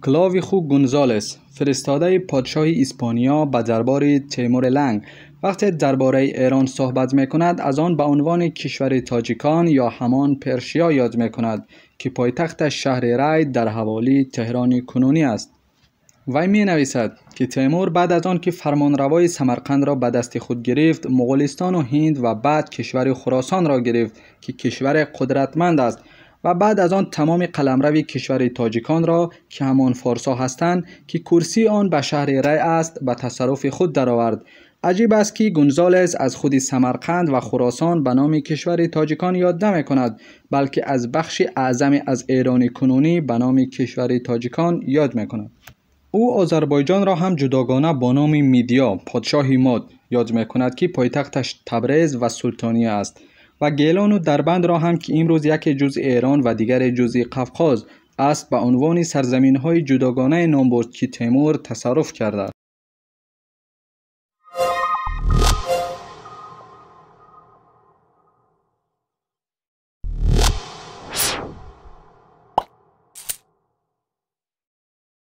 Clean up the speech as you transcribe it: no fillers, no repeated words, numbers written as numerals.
کلاویخو گونزالس، فرستاده پادشاه اسپانیا به دربار تیمور لنگ، وقتی درباره ایران صحبت میکند از آن به عنوان کشور تاجیکان یا همان پرشیا یاد میکند که پایتخت شهر ری در حوالی تهران کنونی است. وی می نویسد که تیمور بعد از آن که فرمانروای سمرقند را به دست خود گرفت، مغولستان و هند و بعد کشور خراسان را گرفت که کشور قدرتمند است، و بعد از آن تمام قلمرو کشور تاجیکان را که همان فارسا هستند که کرسی آن به شهر ری است به تصرف خود درآورد. عجیب است که گونزالس از خود سمرقند و خراسان به نام کشور تاجیکان یاد نمی کند، بلکه از بخش اعظم از ایران کنونی به نام کشور تاجیکان یاد می کند. او آذربایجان را هم جداگانه با نام میدیا، پادشاه ماد، یاد می کند که پایتختش تبریز و سلطانیه است، و گیلان و دربند را هم که امروز یک جزء ایران و دیگر جزء قفقاز است به عنوان سرزمین های جداگانه نام برد که تیمور تصرف کرده.